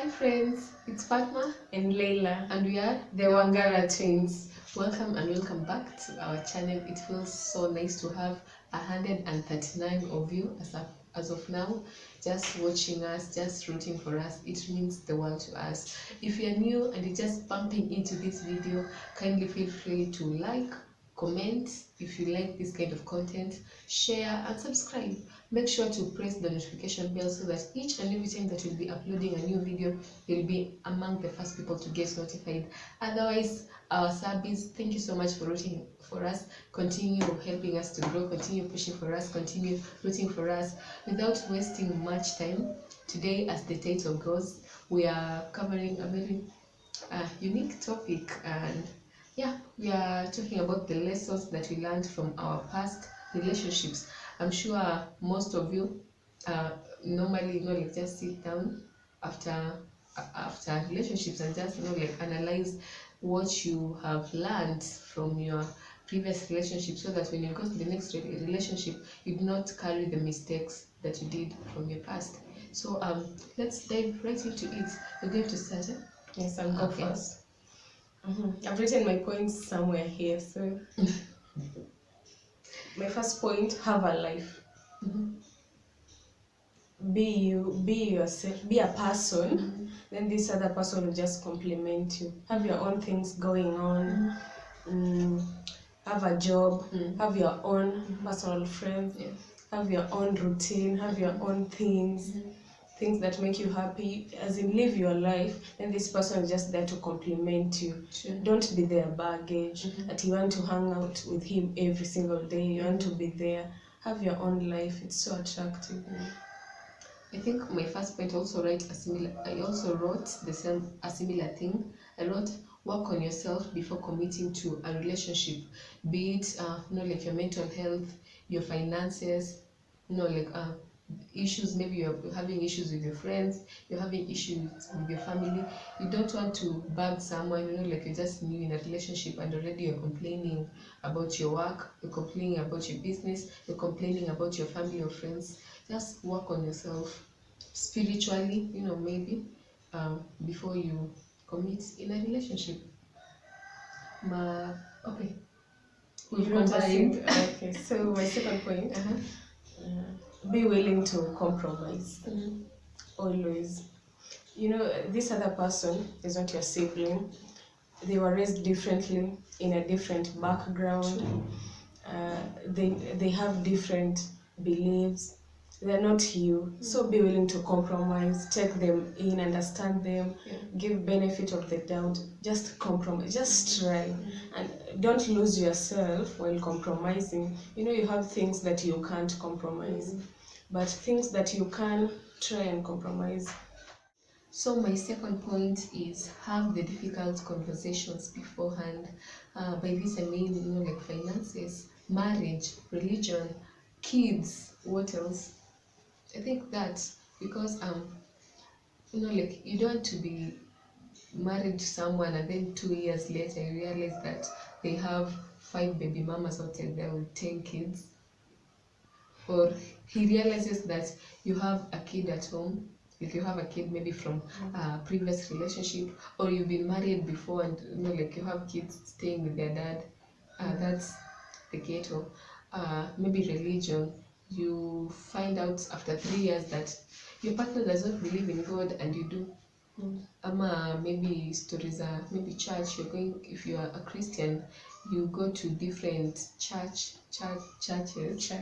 Hi friends, it's Fatma and Layla, and we are the Wangara twins. Welcome and welcome back to our channel. It feels so nice to have 139 of you as of now, just watching us, just rooting for us. It means the world to us. If you're new and you're just bumping into this video, kindly feel free to like, comment if you like this kind of content, share and subscribe. Make sure to press the notification bell so that each and every time that we'll be uploading a new video, you'll be among the first people to get notified. Otherwise, our subbies, thank you so much for rooting for us. Continue helping us to grow, continue pushing for us, continue rooting for us. Without wasting much time, today, as the title goes, we are covering a very unique topic, and yeah, we are talking about the lessons that we learned from our past relationships. I'm sure most of you normally like just sit down after after relationships and just like analyze what you have learned from your previous relationship, so that when you go to the next relationship, you do not carry the mistakes that you did from your past. So let's dive right into it. We're going to start. Yes, I'll go first. I've written my points somewhere here. So, my first point: have a life. Be you, be yourself, be a person. Then this other person will just complement you. Have your own things going on. Have a job. Have your own personal friends. Yeah. Have your own routine. Have your own things. Things that make you happy, as in live your life. Then this person is just there to compliment you. Sure. Don't be their baggage, that you want to hang out with him every single day, you want to be there. Have your own life. It's so attractive. I think my first point also I also wrote a similar thing. I wrote, work on yourself before committing to a relationship, be it like your mental health, your finances, like issues. Maybe you're having issues with your friends, you're having issues with your family. You don't want to bug someone, like you're just new in a relationship and already you're complaining about your work, you're complaining about your business, you're complaining about your family or friends. Just work on yourself spiritually, maybe before you commit in a relationship. Okay, we've combined. Okay, so my second point: be willing to compromise. Always. This other person is not your sibling. They were raised differently, in a different background. They have different beliefs. They're not you. So be willing to compromise, take them in, understand them, give benefit of the doubt. Just compromise, just try. And don't lose yourself while compromising. You have things that you can't compromise, but things that you can, try and compromise. So my second point is, have the difficult conversations beforehand. By this I mean, like finances, marriage, religion, kids. What else? I think that because like you don't want to be married to someone and then 2 years later you realize that they have 5 baby mamas outside there with 10 kids, or he realizes that you have a kid at home. If you have a kid maybe from a previous relationship, or you've been married before and like you have kids staying with their dad, that's the ghetto. Maybe religion, you find out after 3 years that your partner does not believe in God and you do. Maybe stories are, maybe church, you're going, if you are a Christian, you go to different churches. Churches.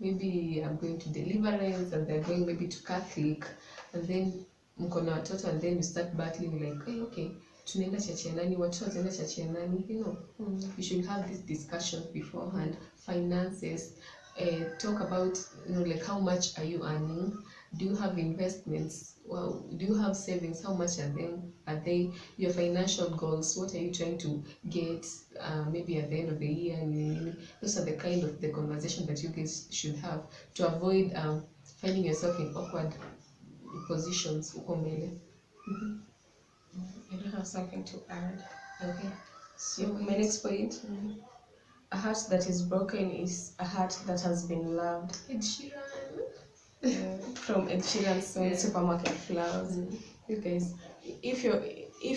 Maybe I'm going to Deliverance and they're going maybe to Catholic, and then mko na watoto, and then you start battling like, hey, okay, tunaenda church ya nani, watoto wataenda church ya nani, you should have these discussions beforehand. Finances, talk about like how much are you earning, do you have investments, well, do you have savings, how much are they, your financial goals, what are you trying to get maybe at the end of the year. Those are the kind of the conversation that you guys should have to avoid finding yourself in awkward positions huko mbele. I don't have something to add. Okay, So my next point: a heart that is broken is a heart that has been loved. Ed Sheeran. From Ed Sheeran's song Supermarket Flowers. You guys, if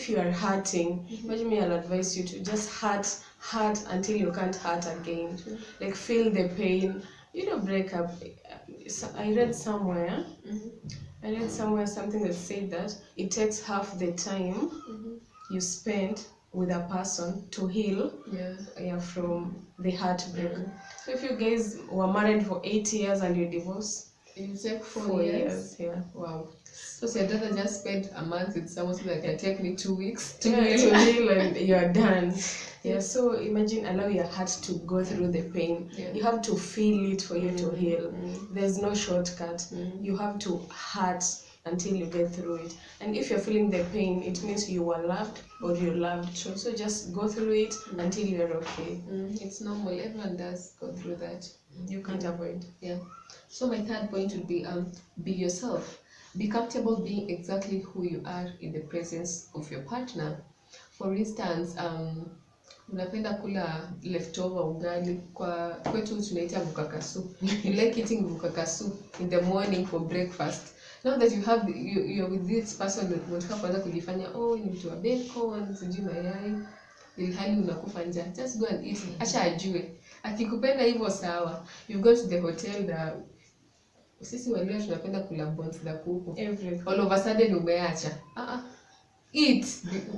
you are hurting, imagine me, I'll advise you to just hurt until you can't hurt again. Like feel the pain. Break up. I read somewhere. I read somewhere something that said that it takes half the time you spend with a person to heal from the heartbreak. So if you guys were married for 8 years and you divorce, it's like 4 years. Yeah. Wow. So I'd rather just spend a month with someone so that it can take me 2 weeks to to heal and you're done. So imagine allow your heart to go through the pain. You have to feel it for you to heal. There's no shortcut. You have to hurt until you get through it. And if you're feeling the pain, it means you were loved or you loved. So just go through it until you're okay. It's normal. Everyone does go through that. You can't avoid. So my third point would be yourself. Be comfortable being exactly who you are in the presence of your partner. For instance, unapenda kula leftover ugali, kwetu tunaita mkaka soup. You like eating mkaka soup in the morning for breakfast. Now that you're with this person, unataka kwanza kujifanya ni mtu wa bacon, sijui mayai, ilhali unakufa njaa. Just go and eat. Acha ajue. Akikupenda hivyo sawa. You go to the hotel na sisi walio tunapenda kula bones za kuku. All of a sudden umeacha. Eat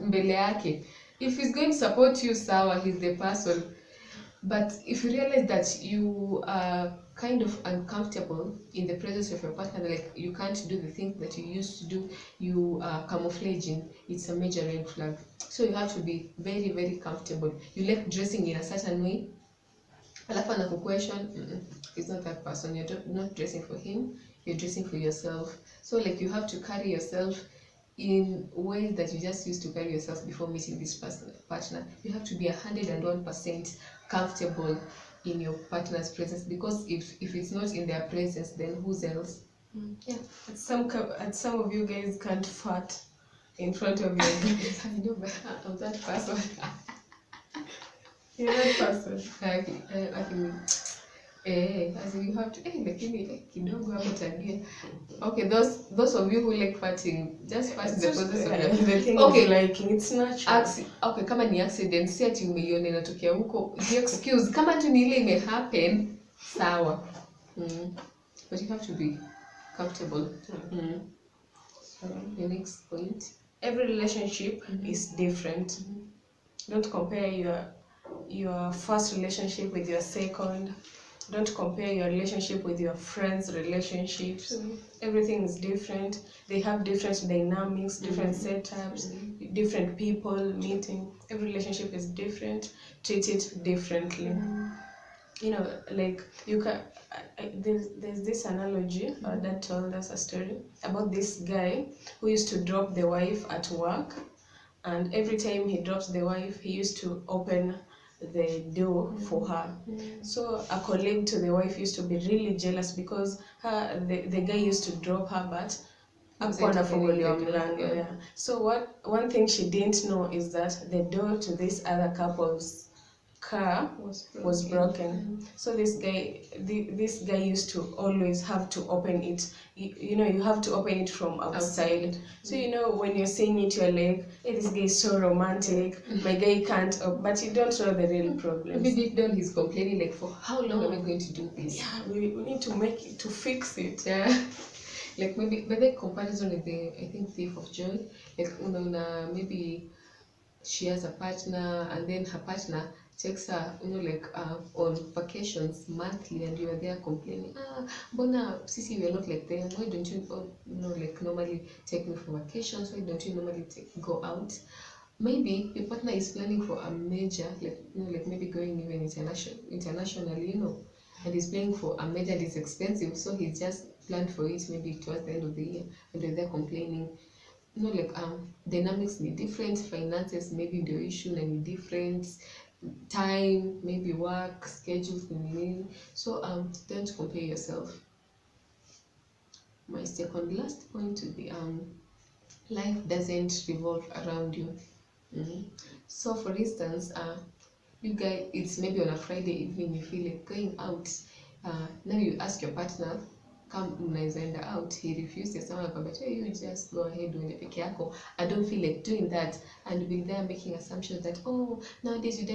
mbele yake. If he's going to support you, sawa, he's the person. But if you realize that you are kind of uncomfortable in the presence of your partner, like you can't do the things that you used to do, you are camouflaging, it's a major red flag. So you have to be very, very comfortable. You like dressing in a certain way. Alafu anakuquestion, it's not that person. You're not dressing for him, you're dressing for yourself. So like you have to carry yourself in ways that you just used to carry yourself before meeting this partner. You have to be 101% comfortable in your partner's presence, because if it's not in their presence, then who's else? Some of you guys can't fart in front of you. I know, but I'm that person. You're that person. As in you have to lakini kidogo hapo tabia. Okay, those of you who like farting, just fart in the process of the thing is liking, it's natural. Okay, kama ni accident, si ati umeiona inatokea huko, the excuse kama tu ni ile ime happen, sawa. But you have to be comfortable. So the next point, every relationship is different. Don't compare your first relationship with your second. Don't compare your relationship with your friends' relationships. Everything is different. They have different dynamics, different setups, different people meeting. Every relationship is different. Treat it differently. Like you can. There's this analogy. Our dad told us a story about this guy who used to drop the wife at work, and every time he drops the wife, he used to open the door for her. So a colleague to the wife used to be really jealous because the guy used to drop her, but so one thing she didn't know is that the door to this other couple's car was broken. So this guy used to always have to open it. You have to open it from outside. So when you're seeing it, you're like, hey, this guy is so romantic. My guy can't but you don't know the real problems. Maybe deep down he's complaining like, for how long am I going to do this? We need to fix it. Like maybe by the comparison with the thief of joy, like maybe she has a partner and then her partner takes her on vacations monthly, and you are there complaining, mbona sisi we are not like them, why don't you like normally take me for vacations, why don't you normally go out? Maybe your partner is planning for a major like maybe going even internationally, and he's planning for a major and it's expensive, so he's just planned for it maybe towards the end of the year, and they're complaining. Dynamics may be different, finances maybe the issue may be different, time, maybe work schedules, so don't compare yourself. My second last point would be life doesn't revolve around you. So for instance, you guys, it's maybe on a Friday evening, you feel like going out. Now you ask your partner, kama mnaweza enda out, he refused. Yes, someone akwambia hey, you just go ahead uende peke yako, I don't feel like doing that, and be there making assumptions that oh nowadays you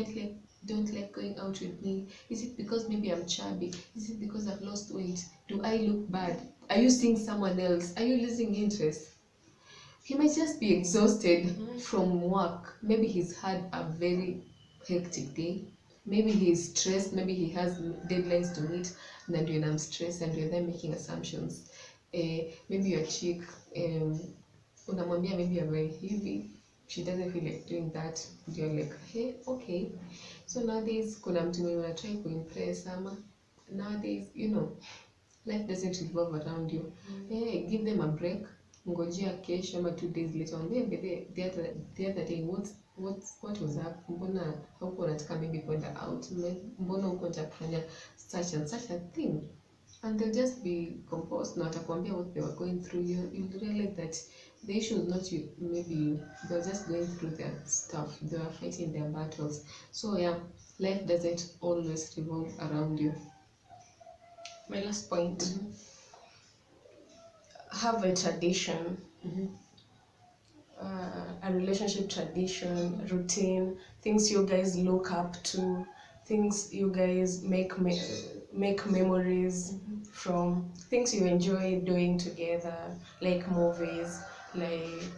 don't like going out with me. Is it because maybe I'm chubby? Is it because I've lost weight? Do I look bad? Are you seeing someone else? Are you losing interest? He might just be exhausted from work. Maybe he's had a very hectic day. Maybe he's stressed. Maybe he has deadlines to meet. And when I'm stressed and you're there making assumptions. Maybe your chick, unamwambia maybe you're very heavy. She doesn't feel like doing that. You're like, hey, okay. So nowadays, kuna mtu mwenye unatry kuimpress ama nowadays, you know, life doesn't revolve around you. Hey, give them a break. Ngojea kesho ama 2 days later. The other day, what was up? Mbona hauko unataka maybe kwenda out? Mbona huko unataka kufanya such and such a thing? And they'll just be composed. Na watakwambia what they were going through. You'll realize that the issue is not you, maybe you. They're just going through their stuff. They were fighting their battles. So yeah, life doesn't always revolve around you. My last point. Have a tradition. A relationship tradition, routine, things you guys look up to, things you guys make memories from, things you enjoy doing together, like movies, like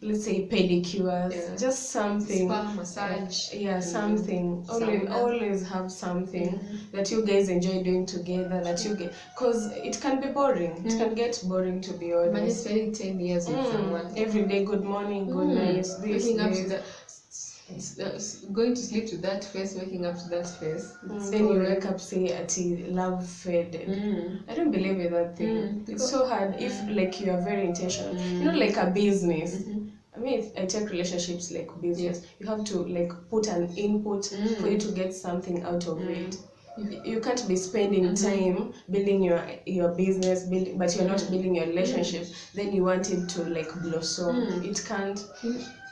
let's say pedicures, just something, spa, massage, something. Always have something that you guys enjoy doing together, that you get, because it can be boring. It can get boring, to be honest. Imagine spending 10 years with someone every day. Good morning, good night, waking up to that, going to sleep to that face, waking up to that face. Then you wake up, say at love faded. I don't believe in that thing. It's so hard if like you are very intentional. You know, like a business. I mean, I take relationships like business. You have to like put an input for you to get something out of it. You can't be spending time building your business, but you're not building your relationship. Then you want it to like blossom. It can't.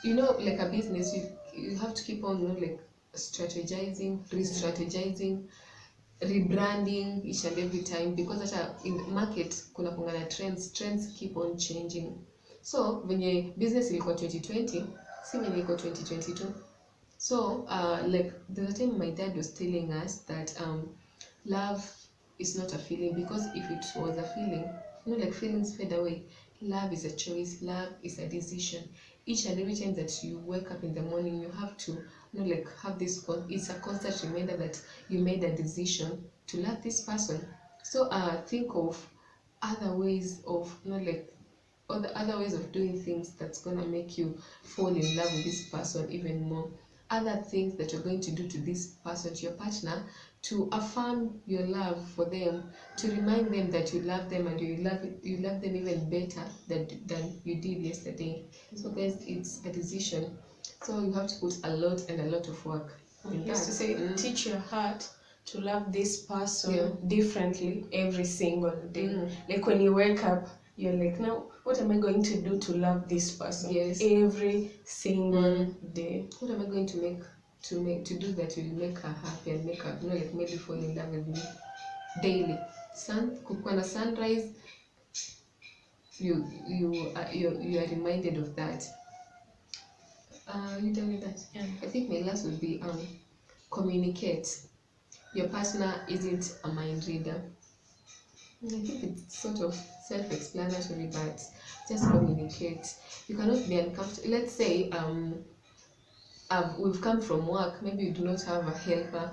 You know, like a business, you have to keep on, you know, like strategizing, re-strategizing, rebranding each and every time, because in the market kuna kungana trends keep on changing. So venye business ilikuwa 2020, si venye iko 2022. So like the time my dad was telling us that love is not a feeling, because if it was a feeling, you know, like feelings fade away. Love is a choice. Love is a decision. Each and every time that you wake up in the morning, you have to, you know, like have this. It's a constant reminder that you made a decision to love this person. So think of other ways of, you know, like other ways of doing things that's gonna make you fall in love with this person even more. Other things that you're going to do to this person, to your partner, to affirm your love for them, to remind them that you love them and you love them even better than you did yesterday. So guys, it's a decision. So you have to put a lot of work. You used to say, teach your heart to love this person differently every single day. Like when you wake up, you're like, now what am I going to do to love this person? Yes. Every single day. What am I going to do that will make her happy and make her, you know, like maybe fall in love with me daily. Kukuwa na sunrise, you are reminded of that. You tell me that. Yeah. I think my last would be communicate. Your partner isn't a mind reader. I think it's sort of self-explanatory, but just communicate. You cannot be uncomfortable. Let's say we've come from work, maybe you do not have a helper,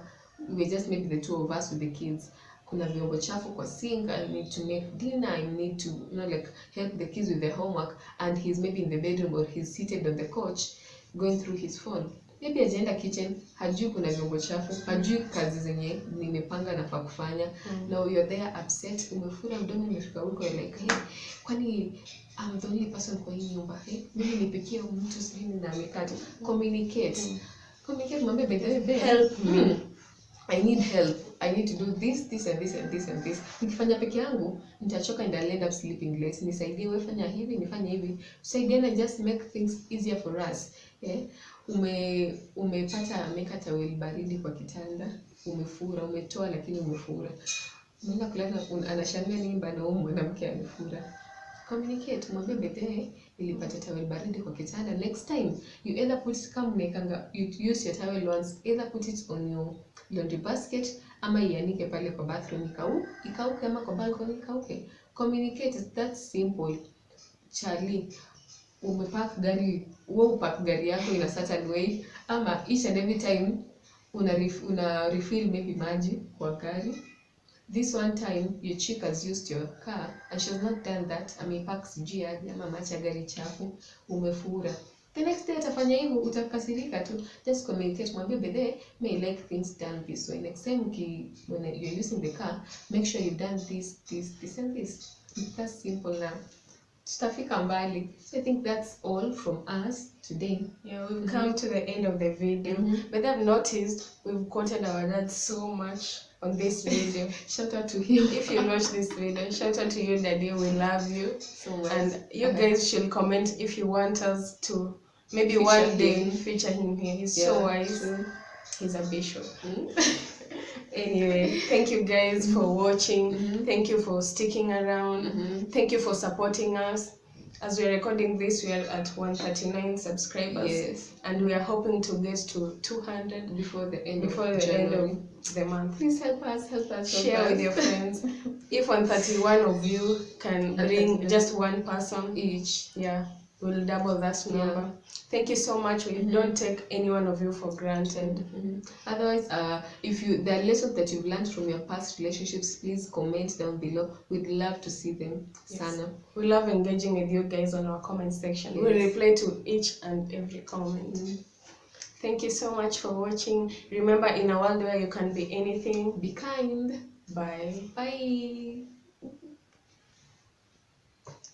we're just maybe the two of us with the kids. Kuna vyombo chafu kwa sink, I need to make dinner, I need to, you know, like help the kids with their homework, and he's maybe in the bedroom or he's seated on the couch going through his phone. Maybe ajaenda kitchen, hajui kuna vyombo chafu, hajui kazi zenye nimepanga na pa kufanya. Now you're there upset, umefura mdomo umefika huko, you're like, hey, kwani I'm the only person kwa hii nyumba, mimi nipikie mtu sijui na amekata. Communicate, mwambie baby, help me, I need help, I need to do this and this and this and this. Nikifanya peke yangu nitachoka and I'll end up sleeping less. Nisaidie wewe, fanya hivi, nifanye hivi. Tusaidiane, just make things easier for us. Umepata ameka taweli baridi kwa kitanda, umefura, umetoa lakini umefura. Umeenda kulala anashangaa nimba na huyu mwanamke amefura. Communicate, mwambie bethe nilipata towel baridi kwa kitanda. Next time you either put kama unaekanga you use your towel once, either put it on your laundry basket ama ianike pale kwa bathroom ikauke ama kwa balcony ikauke. Communicate, is that simple. Charlie, umepark gari, wewe upark gari yako in a certain way ama each and every time una refill maybe maji kwa gari. This one time your chick has used your car and she has not done that. Amepark sijui aje ama macha gari chafu, umefura. The next day atafanya hivyo, utakasirika tu. Just communicate, mwambie bethe may like things done this way. Next time when you're using the car, make sure you've done this and this. It's that simple now. Tutafika mbali. So I think that's all from us today. Yeah, we've come to the end of the video. But I've noticed we've quoted our dad so much on this video. Shout out to him. If you watch this video, shout out to you, Daddy. We love you so much. And you guys should comment if you want us to maybe feature one day him. Feature him here. He's so wise. True. He's a bishop. Anyway, thank you guys for watching. Thank you for sticking around. Thank you for supporting us. As we are recording this, we are at 139 subscribers. Yes. And we are hoping to get to 200 before the end of the month. Please help us. Share with your friends. If 131 of you can bring just one person each, yeah, we'll double that number. Yeah. Thank you so much. We don't take any one of you for granted. Otherwise, if there are lessons that you've learned from your past relationships, please comment down below. We'd love to see them. Yes. Sana. We love engaging with you guys on our comment section. Yes. We'll reply to each and every comment. Thank you so much for watching. Remember, in a world where you can be anything, be kind. Bye. Bye.